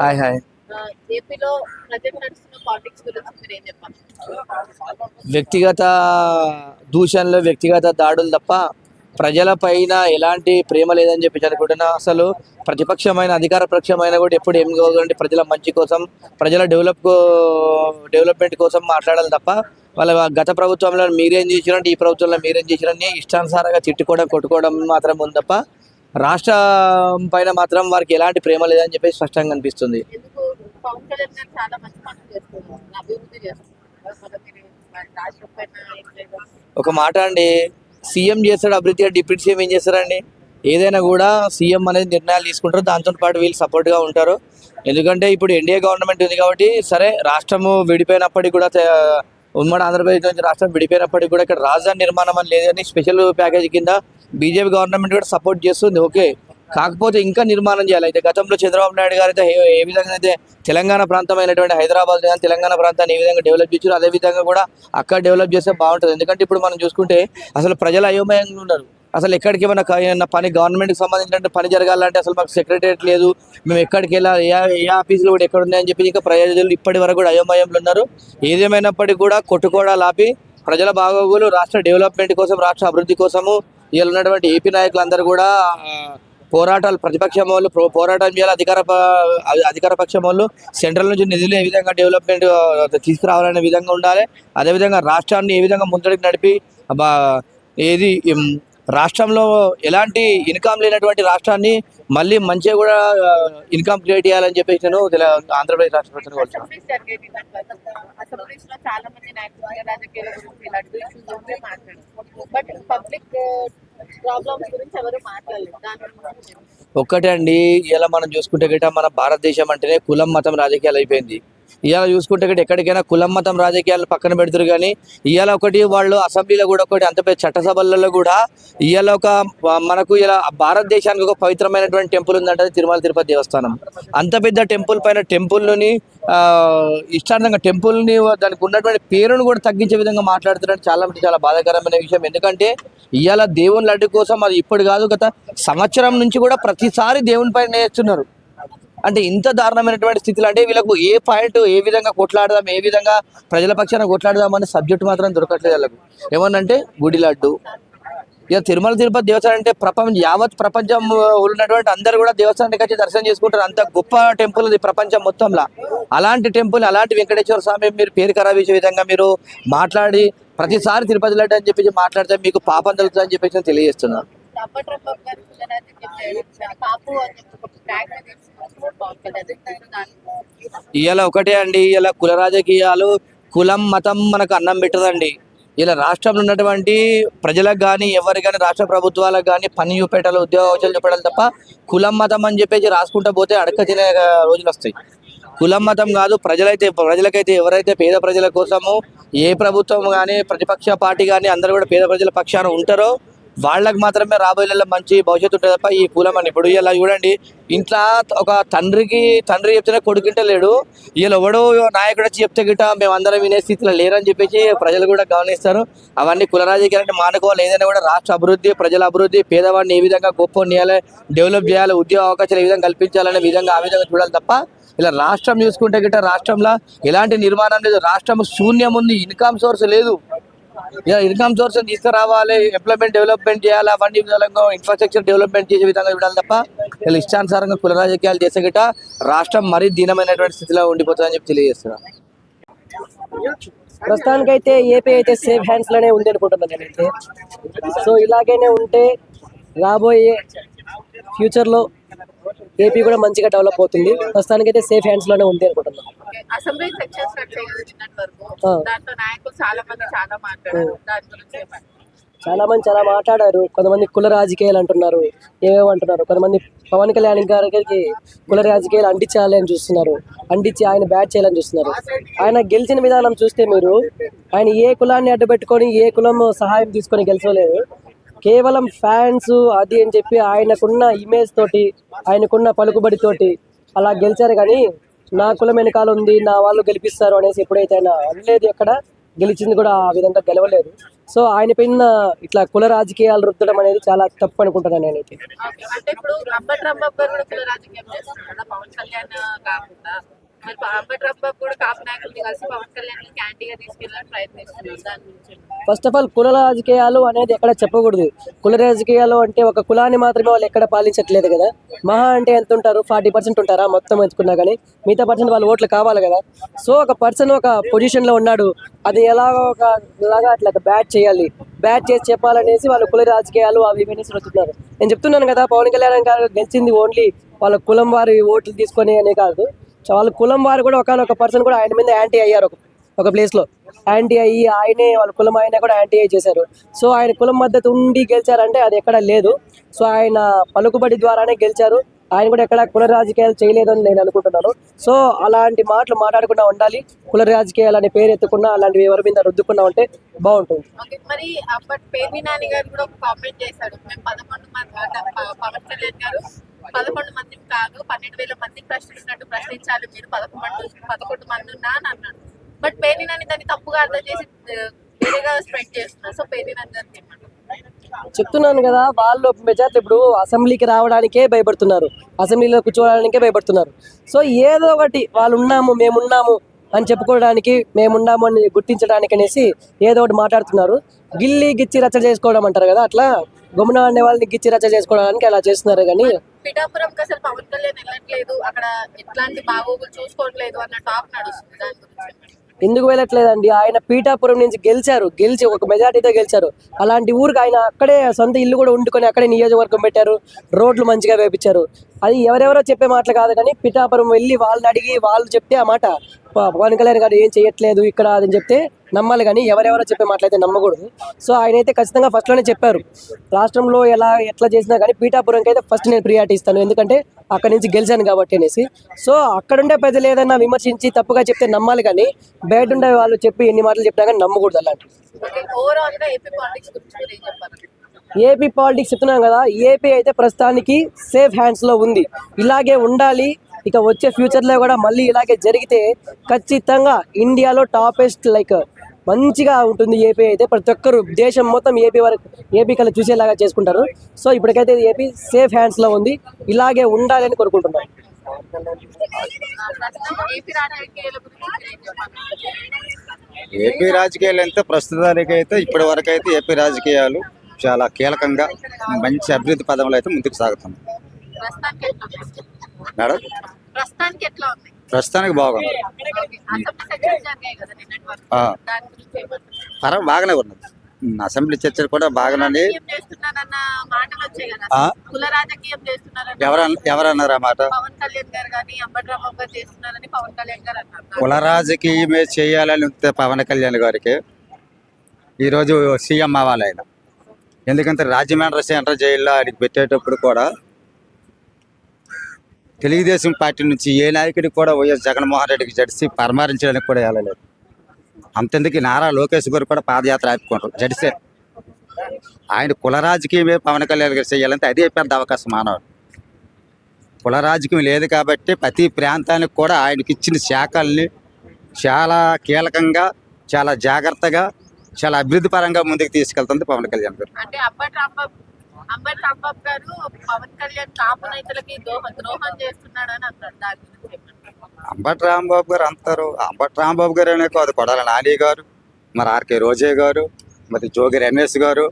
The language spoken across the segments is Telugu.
Hi hi. ఏపీలో ప్రజెంట్ నడుస్తున్న పాలిటిక్స్ గురించి మీరు ఏం చెప్పాలి? వ్యక్తిగత దూషణలు, వ్యక్తిగత దాడులు తప్ప ప్రజల పైన ఎలాంటి ప్రేమ లేదని చెప్పి అనుకుంటున్నా. అసలు ప్రతిపక్షమైన అధికార పక్షమైన కూడా ఎప్పుడు ఏం కావాలంటే ప్రజల మంచి కోసం, ప్రజల డెవలప్మెంట్ కోసం మాట్లాడాలి తప్ప వాళ్ళ గత ప్రభుత్వంలో మీరేం చేసిరంటే ఈ ప్రభుత్వంలో మీరేం చేసిరని ఇష్టానుసారంగా తిట్టుకోవడం, కొట్టుకోవడం మాత్రం ఉంది తప్ప రాష్ట్రం పైన మాత్రం వారికి ఎలాంటి ప్రేమ లేదని చెప్పి స్పష్టంగా అనిపిస్తుంది. ఎందుకు పవన్ కళ్యాణ్ గారు చాలా మంచి పనులు చేస్తున్నారు, అభివృద్ధి చేస్తున్నారు, మరి మీరు రాష్ట్రం పైన ఏం లేదు? ఒక మాట అండి, సీఎం చేస్తాడు అభివృద్ధి, డిప్యూటీ సీఎం ఏం చేస్తారండి? ఏదైనా కూడా సీఎం అనేది నిర్ణయాలు తీసుకుంటారు, దాంతో పాటు వీళ్ళు సపోర్ట్గా ఉంటారు. ఎందుకంటే ఇప్పుడు ఎన్డీఏ గవర్నమెంట్ ఉంది కాబట్టి సరే, రాష్ట్రము విడిపోయినప్పటికీ కూడా ఉమ్మడి ఆంధ్రప్రదేశ్ నుంచి రాష్ట్రం విడిపోయినప్పటికీ కూడా ఇక్కడ రాజధాని నిర్మాణం అని లేదని స్పెషల్ ప్యాకేజ్ కింద బీజేపీ గవర్నమెంట్ కూడా సపోర్ట్ చేస్తుంది. ఓకే, కాకపోతే ఇంకా నిర్మాణం చేయాలి. అయితే గతంలో చంద్రబాబు నాయుడు గారు అయితే ఏ విధంగా అయితే తెలంగాణ ప్రాంతమైనటువంటి హైదరాబాద్ తెలంగాణ ప్రాంతాన్ని ఏ విధంగా డెవలప్ చేశారో అదే విధంగా కూడా అక్కడ డెవలప్ చేస్తే బాగుంటుంది. ఎందుకంటే ఇప్పుడు మనం చూసుకుంటే అసలు ప్రజలు అయోమయంగా ఉన్నారు. అసలు ఎక్కడికి ఏమైనా పని గవర్నమెంట్కి సంబంధించిన పని జరగాలంటే అసలు మాకు సెక్రటరియట్ లేదు, మేము ఎక్కడికి వెళ్ళాలి, ఏ ఆఫీసులు కూడా ఎక్కడ ఉన్నాయని చెప్పి ఇంకా ప్రజలు ఇప్పటి వరకు కూడా అయోమయంలో ఉన్నారు. ఏదేమైనప్పటికీ కూడా కొట్టుకోవడాలు ఆపి ప్రజల బాగోగులు, రాష్ట్ర డెవలప్మెంట్ కోసం, రాష్ట్ర అభివృద్ధి కోసము ఇలా ఉన్నటువంటి ఏపీ నాయకులందరూ కూడా పోరాటాలు, ప్రతిపక్షం వాళ్ళు పోరాటం చేయాలి. అధికార పక్షం వాళ్ళు సెంట్రల్ నుంచి నిధులు ఏ విధంగా డెవలప్మెంట్ తీసుకురావాలనే విధంగా ఉండాలి. అదేవిధంగా రాష్ట్రాన్ని ఏ విధంగా ముందడికి నడిపి ఏది రాష్ట్రంలో ఎలాంటి ఇన్కమ్ లేనటువంటి రాష్ట్రాన్ని మళ్ళీ మంచిగా కూడా ఇన్కమ్ క్రియేట్ చేయాలని చెప్పేసి నేను ఆంధ్రప్రదేశ్ రాష్ట్ర ప్రభుత్వం అసెంబ్లీస్ లో చాలా మంది నాయకులు రాజకీయాల గురించి ఇలాంటి ఇష్యూస్ ఉంటే మాట్లాడారు, బట్ పబ్లిక్ ప్రాబ్లమ్స్ గురించి ఎవరు మాట్లాడలేదు. దాని ఒక్కటే అండి, ఇలా మనం చూసుకుంటే గిట్ట మన భారతదేశం అంటేనే కులం మతం రాజకీయాలు అయిపోయింది. ఇవాళ చూసుకుంటే గిట్ట ఎక్కడికైనా కులం మతం రాజకీయాలు పక్కన పెడతారు. కానీ ఇవాళ ఒకటి వాళ్ళు అసెంబ్లీలో కూడా ఒకటి అంత పెద్ద చట్టసభలలో కూడా ఇవాళ మనకు ఇలా భారతదేశానికి ఒక పవిత్రమైనటువంటి టెంపుల్ ఉందంటే తిరుమల తిరుపతి దేవస్థానం. అంత పెద్ద టెంపుల్ పైన టెంపుల్ని ఇష్టార్థంగా టెంపుల్ని దానికి ఉన్నటువంటి పేరును కూడా తగ్గించే విధంగా మాట్లాడుతున్నట్టు చాలా బాధాకరమైన విషయం. ఎందుకంటే ఇవాళ దేవుని లడ్డు కోసం అది ఇప్పుడు కాదు, గత సంవత్సరం నుంచి కూడా ప్రతిసారి దేవుని పైన నేస్తున్నారు. అంటే ఇంత దారుణమైనటువంటి స్థితిలో అంటే వీళ్ళకు ఏ పాయింట్, ఏ విధంగా కొట్లాడదాం, ఏ విధంగా ప్రజల పక్షాన కొట్లాడదాం అనే సబ్జెక్ట్ మాత్రం దొరకట్లేదు వాళ్ళకు. ఏమన్నంటే గుడి లడ్డు, ఇక తిరుమల తిరుపతి దేవస్థానం అంటే యావత్ ప్రపంచం ఉన్నటువంటి అందరూ కూడా దేవస్థానానికి వచ్చి దర్శనం చేసుకుంటారు. అంత గొప్ప టెంపుల్ ఇది ప్రపంచం మొత్తంలో. అలాంటి టెంపుల్, అలాంటి వెంకటేశ్వర స్వామి మీరు పేరు ఖరాబ్ చేసే విధంగా మీరు మాట్లాడి ప్రతిసారి తిరుపతి లడ్డు అని చెప్పేసి మాట్లాడితే మీకు పాపం తగ్గుతుంది అని చెప్పేసి నేను తెలియజేస్తున్నాను. ఇలా ఒకటే అండి, ఇలా కుల రాజకీయాలు, కులం మతం మనకు అన్నం పెట్టదండి. ఇలా రాష్ట్రంలో ఉన్నటువంటి ప్రజలకు కానీ ఎవరికి కానీ రాష్ట్ర ప్రభుత్వాలకు కానీ పని చూపెట్టాలి, ఉద్యోగాలు చూపెట్టాలి తప్ప కులం మతం అని చెప్పేసి రాసుకుంటూ పోతే అడక్క తినే రోజులు వస్తాయి. కులం మతం కాదు, ప్రజలకైతే ఎవరైతే పేద ప్రజల కోసము ఏ ప్రభుత్వం కానీ ప్రతిపక్ష పార్టీ కానీ అందరూ కూడా పేద ప్రజల పక్షాన ఉంటారో వాళ్ళకి మాత్రమే రాబోయే మంచి భవిష్యత్తు ఉంటుంది తప్ప ఈ కులం అని. ఇప్పుడు ఇలా చూడండి, ఇంట్లో ఒక తండ్రి చెప్తేనే కొడుకుంటే లేడు, వీళ్ళు ఎవడో నాయకుడు వచ్చి చెప్తే గిట్ట మేము అందరం వినే స్థితిలో లేరని చెప్పేసి ప్రజలు కూడా గమనిస్తారు. అవన్నీ కుల రాజకీయాలంటే మానుకోవాలి. ఏదైనా కూడా రాష్ట్ర అభివృద్ధి, ప్రజల అభివృద్ధి, పేదవాడిని ఏ విధంగా గొప్ప చేయాలి, డెవలప్ చేయాలి, ఉద్యోగ అవకాశాలు ఏ విధంగా కల్పించాలనే విధంగా ఆ విధంగా చూడాలి తప్ప ఇలా రాష్ట్రం చూసుకుంటే గిట్ట రాష్ట్రంలో ఎలాంటి నిర్మాణం లేదు, రాష్ట్రం శూన్యం ఉంది, ఇన్కమ్ సోర్స్ లేదు. ఇన్కమ్ సోర్స్ తీసుకురావాలి, ఎంప్లాయ్మెంట్ డెవలప్మెంట్ చేయాలి, అవన్నీ విధాలుగా ఇన్ఫ్రాస్ట్రక్చర్ డెవలప్మెంట్ చేసే విధంగా చూడాలి తప్ప ఇలా ఇష్టానుసారంగా కుల రాజకీయాలు చేసే గిట్ట రాష్ట్రం మరీ దీనమైనటువంటి స్థితిలో ఉండిపోతుందని చెప్పి తెలియజేస్తున్నాను. ప్రస్తుతానికైతే ఏపీ అయితే సేఫ్ హ్యాండ్స్ లోనే ఉంది అనుకుంటున్నాను నేనైతే. సో ఇలాగైనా ఉంటే రాబోయే ఫ్యూచర్లో ఏపీ కూడా మంచిగా డెవలప్ అవుతుంది. ప్రస్తుతానికైతే సేఫ్ హ్యాండ్స్ లోనే ఉంది అనుకుంటున్నాను. అసెంబ్లీ సెక్షన్స్ దాంట్లో నాయకులు చాలా మంది చాలా మాట్లాడారు, దాని గురించి చాలా మంది చాలా మాట్లాడారు. కొంతమంది కుల రాజకీయాలు అంటున్నారు, ఏమేమంటున్నారు. కొంతమంది పవన్ కళ్యాణ్ గారికి కుల రాజకీయాలు అంటించాలి అని చూస్తున్నారు, అంటించి ఆయన బ్యాట్ చేయాలని చూస్తున్నారు. ఆయన గెలిచిన విధానం చూస్తే మీరు, ఆయన ఏ కులాన్ని అడ్డుపెట్టుకొని ఏ కులం సహాయం తీసుకొని గెలిచలేదు. కేవలం ఫ్యాన్స్ అది అని చెప్పి ఆయనకున్న ఇమేజ్ తోటి, ఆయనకున్న పలుకుబడితోటి అలా గెలిచారు. కానీ నా కులం వెనకాల ఉంది, నా వాళ్ళు గెలిపిస్తారు అనేసి ఎప్పుడైతే ఆయన అనలేదు ఎక్కడ, గెలిచింది కూడా ఆ విధంగా గెలవలేదు. సో ఆయన పైన ఇట్లా కుల రాజకీయాలు రుద్దడం అనేది చాలా తప్పు అనుకుంటున్నాను నేనైతే. ఓకే. అంటే ఇప్పుడు అంబటి రాంబాబు గారు కూడా కుల రాజకీయం చేస్తున్నారా పవన్ కళ్యాణ్ కాకుండా? మరి అంబటి రాంబాబు కూడా కాపు నాయకుల్ని కలిసి పవన్ కళ్యాణ్ క్యాంటీగా తీసుకెళ్ళాలని ప్రయత్నిస్తున్నారు. దాని గురించి ఫస్ట్ ఆఫ్ ఆల్ కుల రాజకీయాలు అనేది ఎక్కడ చెప్పకూడదు. కుల రాజకీయాలు అంటే ఒక కులాన్ని మాత్రమే వాళ్ళు ఎక్కడ పాలించట్లేదు కదా. మహా అంటే ఎంత ఉంటారు, 40% ఉంటారా మొత్తం ఎంచుకున్నా కానీ, మిగతా పర్సెంట్ వాళ్ళ ఓట్లు కావాలి కదా. సో ఒక పర్సన్ ఒక పొజిషన్లో ఉన్నాడు, అది ఎలాగో ఇలాగా అట్లా బ్యాట్ చేయాలి, బ్యాట్ చేసి చెప్పాలనేసి వాళ్ళు కుల రాజకీయాలు అవి ఇవన్నీ వస్తున్నారు. నేను చెప్తున్నాను కదా, పవన్ కళ్యాణ్ గారు గెలిచింది ఓన్లీ వాళ్ళ కులం వారి ఓట్లు తీసుకొని అనే కాదు. సో వాళ్ళ కులం వారు కూడా ఒకనొక పర్సన్ కూడా ఆయన మీద యాంటీ అయ్యారు. ఒక ప్లేస్లో యాంటీ అయ్యి ఆయనే వాళ్ళ కులం ఆయన కూడా యాంటీ అయ్యి చేశారు. సో ఆయన కులం మద్దతు ఉండి గెలిచారంటే అది ఎక్కడ లేదు. సో ఆయన పలుకుబడి ద్వారానే గెలిచారు. ఆయన కూడా ఎక్కడ కుల రాజకీయాలు చేయలేదు అని నేను అనుకుంటున్నాను. సో అలాంటి మాటలు మాట్లాడకుండా ఉండాలి. కుల రాజకీయాలు అనే పేరు ఎత్తుకున్నా అలాంటివి ఎవరి మీద రుద్దుకున్నా ఉంటే బాగుంటుంది. ఓకే. మరి అప్పటి పేర్ని నాని గారు కూడా ఒక కామెంట్ చేశాడు, మేము 11 మంది పవన్ కళ్యాణ్ గారు 11 మందిని కాదు 12,000 మందిని ప్రశ్నించినట్టు ప్రశ్నించాలి, మీరు 11 మంది ఉన్నా అని అన్నాడు. బట్ పేర్ని నాని దాన్ని తప్పుగా అర్థం చేసి వేరేగా స్ప్రెడ్ చేస్తున్నారు. సో పేర్ని నాని గారికి ఏమంటారు? చెప్తున్నాను కదా, వాళ్ళు మెజార్టీ ఇప్పుడు అసెంబ్లీకి రావడానికే భయపడుతున్నారు, అసెంబ్లీలో కూర్చోవడానికే భయపడుతున్నారు. సో ఏదో ఒకటి వాళ్ళు ఉన్నాము మేమున్నాము అని చెప్పుకోవడానికి, మేమున్నాము అని గుర్తించడానికి అనేసి ఏదో ఒకటి మాట్లాడుతున్నారు. గిల్లి గిచ్చి రచ్చ చేసుకోవడం అంటారు కదా, అట్లా గమ్మున అనే వాళ్ళని గిచ్చి రచ్చ చేసుకోవడానికి అలా చేస్తున్నారు. కానీ పిఠాపురంకి అసలు పవన్ కళ్యాణ్ వెళ్ళట్లేదు, అక్కడ ఎట్లాంటి బాగోగులు చూసుకోవట్లేదు అన్న టాక్ నడుస్తుంది. దాని గురించి ఎందుకు వెళ్ళట్లేదండి? ఆయన పీఠాపురం నుంచి గెలిచి ఒక మెజార్టీతో గెలిచారు. అలాంటి ఊరికి ఆయన అక్కడే సొంత ఇల్లు కూడా వండుకొని అక్కడే నియోజకవర్గం పెట్టారు, రోడ్లు మంచిగా వేపించారు. అది ఎవరెవరో చెప్పే మాటలు కాదు, కానీ పిఠాపురం వెళ్ళి వాళ్ళని అడిగి వాళ్ళు చెప్తే ఆ మాట పవన్ కళ్యాణ్ గారు ఏం చేయట్లేదు ఇక్కడ అని చెప్తే నమ్మాలి, కానీ ఎవరెవరో చెప్పే మాటలైతే నమ్మకూడదు. సో ఆయన అయితే ఖచ్చితంగా ఫస్ట్లోనే చెప్పారు, రాష్ట్రంలో ఎట్లా చేసినా కానీ పీఠాపురంకి అయితే ఫస్ట్ నేను ప్రియారిటీ ఇస్తాను, ఎందుకంటే అక్కడి నుంచి గెలిచాను కాబట్టి అనేసి. సో అక్కడుండే ప్రజలు ఏదైనా విమర్శించి తప్పుగా చెప్తే నమ్మాలి, కానీ బయట ఉండే వాళ్ళు చెప్పి ఎన్ని మాటలు చెప్పినా కానీ నమ్మకూడదు అలాంటివి. ఓవరాల్ గా ఏపీ పాలిటిక్స్ గురించి మీరు ఏం చెప్పాలి? ఏపీ పాలిటిక్స్ చెప్తున్నాం కదా, ఏపీ అయితే ప్రస్తుతానికి సేఫ్ హ్యాండ్స్లో ఉంది, ఇలాగే ఉండాలి. ఇక వచ్చే ఫ్యూచర్లో కూడా మళ్ళీ ఇలాగే జరిగితే ఖచ్చితంగా ఇండియాలో టాపెస్ట్ మంచిగా ఉంటుంది ఏపీ అయితే. ప్రతి ఒక్కరు దేశం మొత్తం ఏపీ కల్లా చూసేలాగా చేసుకుంటారు. సో ఇప్పటికైతే ఏపీ సేఫ్ హ్యాండ్స్లో ఉంది, ఇలాగే ఉండాలని కోరుకుంటున్నాను. ఏపీ రాజకీయాల గురించి మీరు ఏం చెప్పాలి? ఏపీ రాజకీయాలు అయితే ప్రస్తుతానికి అయితే ఇప్పటి వరకు అయితే ఏపీ రాజకీయాలు చాలా కీలకంగా మంచి అభివృద్ధి పదంలో అయితే ముందుకు సాగుతుంది ప్రస్తుతానికి ఎట్లా ఉంది? మేడం. ప్రస్తుతానికి ఎట్లా ఉంది? ప్రస్తుతానికి బాగుంది, ఓకే. అసెంబ్లీ సెషన్స్ జరిగాయి కదా నిన్నటి వరకు. దాని గురించి ఏమంటారు? బాగానే ఉన్నది. అసెంబ్లీ చర్చలు కూడా బాగానే రాజకీయం చేస్తున్నారన్న మాటలు వచ్చాయి కదా, కుల రాజకీయం చేస్తున్నారని ఎవరన్నారు ఆ మాట? పవన్ కళ్యాణ్ గారు కానీ అంబటి రాంబాబు గారు చేస్తున్నారని పవన్ కళ్యాణ్ గారు అన్నారు. కుల రాజకీయమే చేయాలని ఉంటే పవన్ కళ్యాణ్ గారికి ఈరోజు సీఎం అవ్వాలి ఆయన. ఎందుకంటే రాజమండ్రి సెంట్రల్ జైల్లో ఆయనకి పెట్టేటప్పుడు కూడా తెలుగుదేశం పార్టీ నుంచి ఏ నాయకుడికి కూడా వైఎస్ జగన్మోహన్ రెడ్డికి జడిసి పరామర్శించడానికి కూడా వెళ్ళలేదు. అంతెందుకు నారా లోకేష్ గారు కూడా పాదయాత్ర ఆపుకుంటారు జడిసే. ఆయన కుల రాజకీయమే పవన్ కళ్యాణ్ గారు చేయాలంటే అదే పెద్ద అవకాశం మానవుడు. కుల రాజకీయం లేదు కాబట్టి ప్రతి ప్రాంతానికి కూడా ఆయనకి ఇచ్చిన శాఖల్ని చాలా కీలకంగా, చాలా జాగ్రత్తగా, చాలా అభివృద్ధి పరంగా ముందుకు తీసుకెళ్తుంది పవన్ కళ్యాణ్ గారు. అంటే అంబటి రాంబాబు గారు పవన్ కళ్యాణ్ కాపు రైతులకి ద్రోహం చేస్తున్నాడని అన్నారు. దాని గురించి ఏమంటారు? అంబటి రాంబాబు గారు అంటారు. అంబటి రాంబాబు గారు అనే కాదు, కొడాల నాని గారు, మరి ఆర్కే రోజే గారు, మరి జోగి రమేష్ గారు,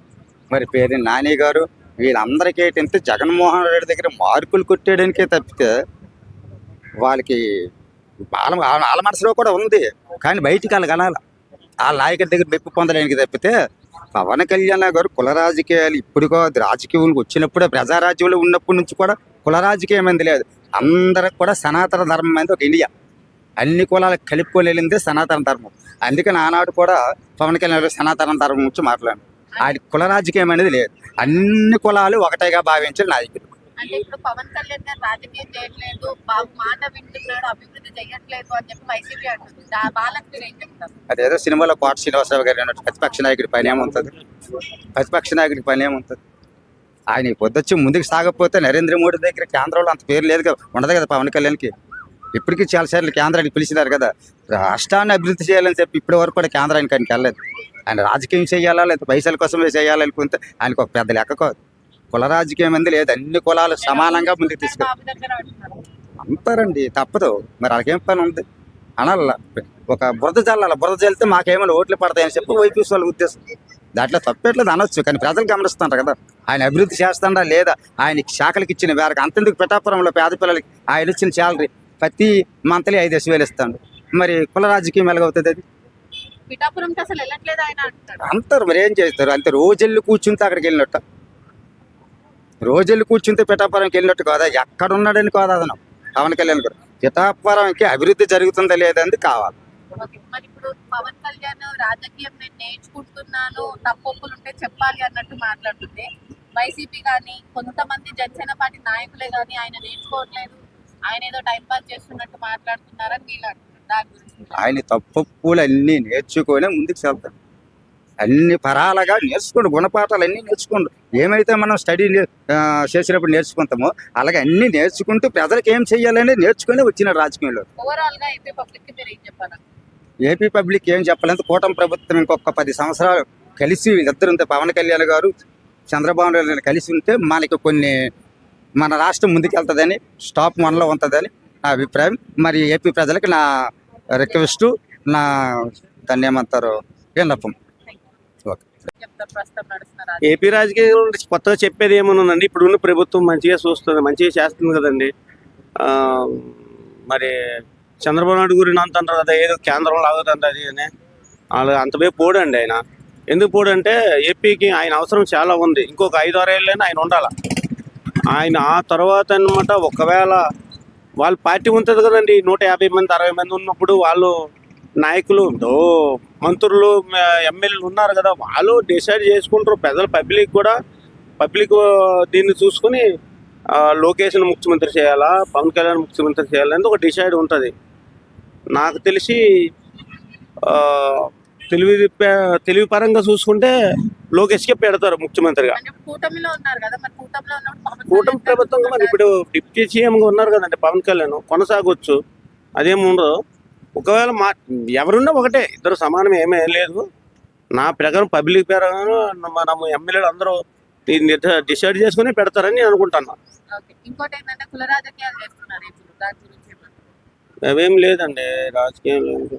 మరి పేరు నాని గారు, వీళ్ళందరికీ ఏంటంటే జగన్మోహన్ రెడ్డి దగ్గర మార్కులు కొట్టేయడానికే తప్పితే వాళ్ళకి వాళ్ళ మనసులో కూడా ఉంది, కానీ బయటికి వాళ్ళకి అనాలి. ఆ నాయకుడి దగ్గర మెప్పు పొందడానికి తప్పితే పవన్ కళ్యాణ్ గారు కుల రాజకీయాలు ఇప్పుడు రాజకీయాలకు వచ్చినప్పుడే, ప్రజారాజ్యంలో ఉన్నప్పటి నుంచి కూడా కుల రాజకీయం అనేది లేదు. అందరికి కూడా సనాతన ధర్మం అనేది ఒక ఇండియా, అన్ని కులాలకు కలుపుకొని వెళ్ళిందే సనాతన ధర్మం. అందుకని ఆనాడు కూడా పవన్ కళ్యాణ్ గారు సనాతన ధర్మం గురించి మాట్లాడారు. ఆయన కుల రాజకీయం అనేది లేదు, అన్ని కులాలు ఒకటేగా భావించిన నాయకుడు. అంటే ఇప్పుడు పవన్ కళ్యాణ్ గారు రాజకీయం చేయట్లేదు, మాట వింటున్నాడు, అభివృద్ధి చేయట్లేదు అని చెప్పి వైసీపీ అంటుంది. వాళ్ళకి మీరు ఏం చెప్తారు? అదేదో సినిమాలో కోట శ్రీనివాసరావు గారు అన్నట్టు ప్రతిపక్ష నాయకుడి పని ఏముంటుంది? ప్రతిపక్ష నాయకుడి పని ఏముంటుంది? ఆయన పొద్దుచ్చి ముందుకు సాగకపోతే నరేంద్ర మోడీ దగ్గర కేంద్రంలో అంత పేరు లేదు కదా, ఉండదు కదా పవన్ కళ్యాణ్కి. ఇప్పటికీ చాలాసార్లు కేంద్రానికి పిలిచినారు కదా, రాష్ట్రాన్ని అభివృద్ధి చేయాలని చెప్పి ఇప్పటి వరకు కూడా కేంద్రానికి ఆయనకి వెళ్ళలేదు. ఆయన రాజకీయం చేయాలా లేదా పైసల కోసమే చేయాలనుకుంటే ఆయనకు ఒక పెద్ద లెక్క కాదు. కుల రాజకీయం అంది లేదు, అన్ని కులాలు సమానంగా ముందుకు తీసుకెళ్ళి బాబు దగ్గర అంటున్నారు. అంటారండి. తప్పదు మరి, వాళ్ళకేం పని ఉంది అనాల. ఒక బురద జల్లాల, బురద జల్లితే మాకేమైనా ఓట్లు పడతాయని చెప్పి వైపీసీ వాళ్ళ ఉద్దేశం. దాంట్లో తప్పేట్లేదు అనొచ్చు, కానీ ప్రజలు గమనిస్తుంటారు కదా ఆయన అభివృద్ధి చేస్తాడా లేదా. ఆయనకి శాఖలకు ఇచ్చిన వేరకు అంతెందుకు పిఠాపురంలో పేద పిల్లలకి ఆయన ఇచ్చిన శాలరీ ప్రతి మంత్లీ 5,000 ఇస్తాడు. మరి కుల రాజకీయం ఎలాగవుతుంది అది? పిఠాపురంకి అసలు వెళ్ళట్లేదు ఆయన అంటారు. అంటారు మరి ఏం చేస్తారు, అంతే రోజెళ్ళి కూర్చుంటే అక్కడికి వెళ్ళినట్టు, రోజెళ్ళి కూర్చుంటే పిఠాపురంకి వెళ్ళినట్టు కాదా, ఎక్కడ ఉన్నాడని కాదు అదనం. పవన్ కళ్యాణ్ గారు పిఠాపురంకి అభివృద్ధి జరుగుతుందా లేదని కావాలి. ఓకే. మరి ఇప్పుడు పవన్ కళ్యాణ్ రాజకీయం నేను నేర్చుకుంటున్నాను, తప్పొప్పులు ఉంటే చెప్పాలి అన్నట్టు మాట్లాడుతుంటే వైసీపీ కానీ కొంతమంది జనసేన పార్టీ నాయకులే కానీ ఆయన నేర్చుకోవట్లేదు, ఆయన ఏదో టైం పాస్ చేస్తున్నట్టు మాట్లాడుతున్నారని వీళ్ళు అంటున్నారు. దాని గురించి ఆయన తప్పులు అన్నీ నేర్చుకొని ముందుకు వెళ్తాడు. అన్ని పరాలుగా నేర్చుకోండి, గుణపాఠాలు అన్నీ నేర్చుకోండి. ఏమైతే మనం స్టడీ చేసినప్పుడు నేర్చుకుంటామో అలాగే అన్నీ నేర్చుకుంటూ ప్రజలకు ఏం చెయ్యాలని నేర్చుకుని వచ్చిన రాజకీయంలో. ఓవరాల్ గా ఏపీ పబ్లిక్ కి మీరు ఏం చెప్పాలి? ఏపీ పబ్లిక్ ఏం చెప్పాలంటే కూటమి ప్రభుత్వం ఇంకొక 10 సంవత్సరాలు కలిసి వీళ్ళిద్దరు ఉంటే, పవన్ కళ్యాణ్ గారు చంద్రబాబు నాయుడు గారు కలిసి ఉంటే మనకి కొన్ని మన రాష్ట్రం ముందుకెళ్తుందని, స్టాప్ మనలో ఉంటుందని నా అభిప్రాయం. మరి ఏపీ ప్రజలకు నా రిక్వెస్ట్, నా దాన్ని ఏమంటారు విన్నపం. ఓకే. చెప్తారు ప్రస్తుతం నడుస్తున్నారు. ఏపీ రాజకీయం గురించి కొత్తగా చెప్పేది ఏమనుందండి. ఇప్పుడున్న ప్రభుత్వం మంచిగా చూస్తుంది, మంచిగా చేస్తుంది కదండి. మరి చంద్రబాబు నాయుడు గురించి అంత అంటారు కదా, ఏదో కేంద్రంలో ఆగుతుంది అది అని. వాళ్ళు అంతవే పోడండి ఆయన. ఎందుకు పోడంటే ఏపీకి ఆయన అవసరం చాలా ఉంది. ఇంకొక 5-6 ఏళ్ళైనా ఆయన ఉండాలి. ఆయన ఆ తర్వాత అనమాట ఒకవేళ వాళ్ళ పార్టీ ఉంటుంది కదండి, 150 మంది 60 మంది ఉన్నప్పుడు వాళ్ళు నాయకులు మంత్రులు ఎమ్మెల్యేలు ఉన్నారు కదా, వాళ్ళు డిసైడ్ చేసుకుంటారు. ప్రజలు పబ్లిక్ దీన్ని చూసుకుని లోకేష్ను ముఖ్యమంత్రి చేయాలా, పవన్ కళ్యాణ్ ముఖ్యమంత్రి చేయాలని ఒక డిసైడ్ ఉంటుంది. నాకు తెలిసి తెలివి పరంగా చూసుకుంటే లోకేష్కే పెడతారు ముఖ్యమంత్రిగా. అంటే కూటమిలో ఉన్నారు కదా, మరి కూటమిలో ఉన్నప్పుడు కూటమి ప్రభుత్వంగా మరి ఇప్పుడు డిప్యూటీ సీఎంగా ఉన్నారు కదండి పవన్ కళ్యాణ్, కొనసాగొచ్చు, అదేమి ఉండదు. ఒకవేళ ఎవరున్నా ఒకటే, ఇద్దరు సమానం ఏమీ లేదు. నా ప్రకారం పబ్లిక్ ప్రకారం మనం ఎమ్మెల్యేలు అందరూ దీన్ని డిసైడ్ చేసుకుని పెడతారని నేను అనుకుంటున్నా. ఓకే. ఇంకోటి ఏంటంటే కుల రాజకీయాలు చేస్తున్నారు ఇప్పుడు, దాని గురించి ఏమన్నా? అవేం లేదండి, రాజకీయం లేదు.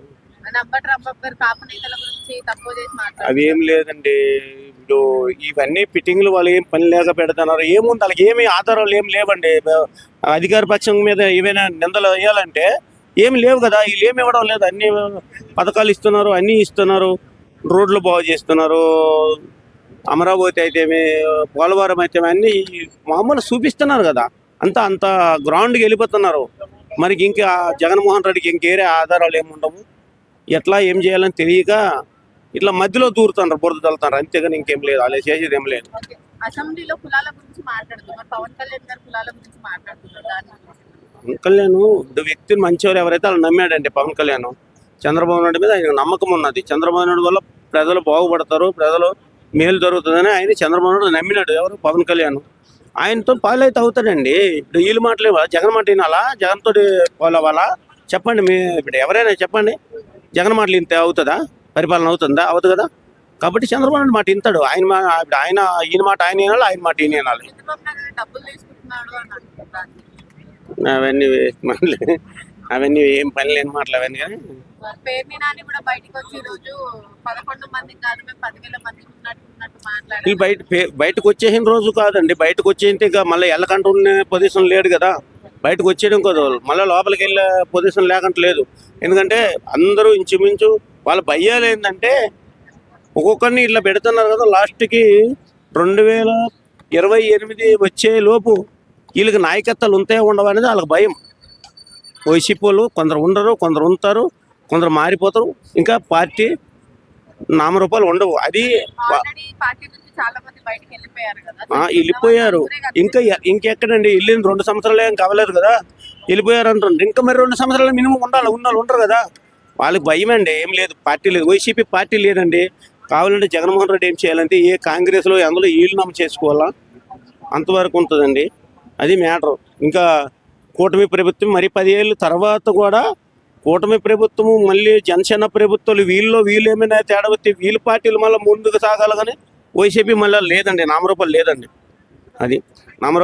అంబటి రాంబాబు గారు కాపు నేతల గురించి తక్కువ చేసి మాట్లాడారు. అవి ఏం లేదండి. ఇప్పుడు ఇవన్నీ ఫిట్టింగ్లు వాళ్ళు ఏం పని లేక పెడుతున్నారు. ఏముంది వాళ్ళకి ఏమి ఆధారాలు ఏం లేవండి. అధికార పక్షం మీద ఏమైనా నిందలు వేయాలంటే ఏమి లేవు కదా, వీళ్ళు ఏమి ఇవ్వడం లేదు. అన్ని పథకాలు ఇస్తున్నారు, అన్నీ ఇస్తున్నారు, రోడ్లు బాగు చేస్తున్నారు, అమరావతి అయితేమి, పోలవరం అయితే అన్నీ మామూలు చూపిస్తున్నారు కదా. అంత గ్రౌండ్కి వెళ్ళిపోతున్నారు. మనకి ఇంకా జగన్మోహన్ రెడ్డికి ఇంకేరే ఆధారాలు ఏమి ఉండవు. ఎట్లా ఏం చేయాలని తెలియక ఇట్లా మధ్యలో దూరుతున్నారు, బురద తల్లుతున్నారు, అంతేగాని ఇంకేం లేదు. అలా చేసేది ఏం లేదు. ఓకే. అసెంబ్లీలో కులాల గురించి మాట్లాడుతున్నారు, పవన్ కళ్యాణ్ గారు కులాల గురించి మాట్లాడుతున్నారు. దాని గురించి పవన్ కళ్యాణ్ వ్యక్తిని మంచివారు ఎవరైతే వాళ్ళు నమ్మాడండి. పవన్ కళ్యాణ్ చంద్రబాబు నాయుడు మీద ఆయన నమ్మకం ఉన్నది. చంద్రబాబు నాయుడు వల్ల ప్రజలు బాగుపడతారు, ప్రజలు మేలు జరుగుతుందని ఆయన చంద్రబాబు నాయుడు నమ్మినాడు. ఎవరు? పవన్ కళ్యాణ్. ఆయనతో పాలైతే అవుతాడండి. ఇప్పుడు వీళ్ళు మాటలే జగన్ మాట వినాలా, జగన్తో పోలవాలా? చెప్పండి. ఇప్పుడు ఎవరైనా చెప్పండి, జగన్ మాటలు ఇంత అవుతుందా? పరిపాలన అవుతుందా? అవుతుంది కదా. కాబట్టి చంద్రబాబు నాయుడు మాట ఇంతాడు. ఈయన మాట ఆయన వినాలి, ఆయన మాట ఈయన వినాలి. చంద్రబాబు నాయుడు డబ్బులు తీసుకుంటున్నాడు అని అంటున్నారు. అవన్నీ ఏం పని లేని మాటలు అవన్నీ. కానీ పేర్ని నాని కూడా బయటకు వచ్చి ఈ రోజు 11 మందికి కాదు మేము 10,000 మందికి ఉన్నట్టు మాట్లాడారు. వీళ్ళు బయటకు వచ్చేసిన రోజు కాదండి. బయటకు వచ్చేంత ఇంకా మళ్ళీ వెళ్ళకంటూ ఉన్న పొజిషన్ లేడు కదా. బయటకు వచ్చేయడం కాదు, మళ్ళీ లోపలికి వెళ్ళే పొజిషన్ లేకంటే లేదు. ఎందుకంటే అందరూ ఇంచుమించు వాళ్ళ భయ్యాలు ఏంటంటే ఒక్కొక్కరిని ఇట్లా పెడుతున్నారు కదా. లాస్ట్కి 2028 వచ్చే లోపు వీళ్ళకి నాయకత్వాలు ఉంటాయో ఉండవు అనేది వాళ్ళకి భయం. వైసీపీ వాళ్ళు కొందరు ఉండరు, కొందరు ఉంటారు, కొందరు మారిపోతారు. ఇంకా పార్టీ నామరూపాలు ఉండవు. అది ఆల్రెడీ పార్టీ నుంచి చాలా మంది బయటకు వెళ్ళిపోయారు కదా. వెళ్ళిపోయారు. ఇంకెక్కడండి వెళ్ళిన 2 సంవత్సరాలు ఏం కావలేదు కదా, వెళ్ళిపోయారు అంటారు. ఇంకా మరి 2 సంవత్సరాలు మినిమం ఉండాలి. ఉన్నవాళ్ళు ఉండరు కదా. వాళ్ళకి భయం అండి, ఏం లేదు. పార్టీ లేదు, వైసీపీ పార్టీ లేదండి. కావాలంటే జగన్మోహన్ రెడ్డి ఏం చేయాలంటే ఏ కాంగ్రెస్లో అందులో వీలునామా చేసుకోవాలా, అంతవరకు ఉంటుందండి. అది మ్యాటర్. ఇంకా కూటమి ప్రభుత్వం మరి 10 ఏళ్ళ తర్వాత కూడా కూటమి ప్రభుత్వము మళ్ళీ జనసేన ప్రభుత్వాలు వీళ్ళు ఏమైనా తేడా వస్తే వీళ్ళ పార్టీలు మళ్ళీ ముందుకు సాగాలి కానీ వైసీపీ మళ్ళీ లేదండి, నామరూపాలు లేదండి. అది నామరూపాలు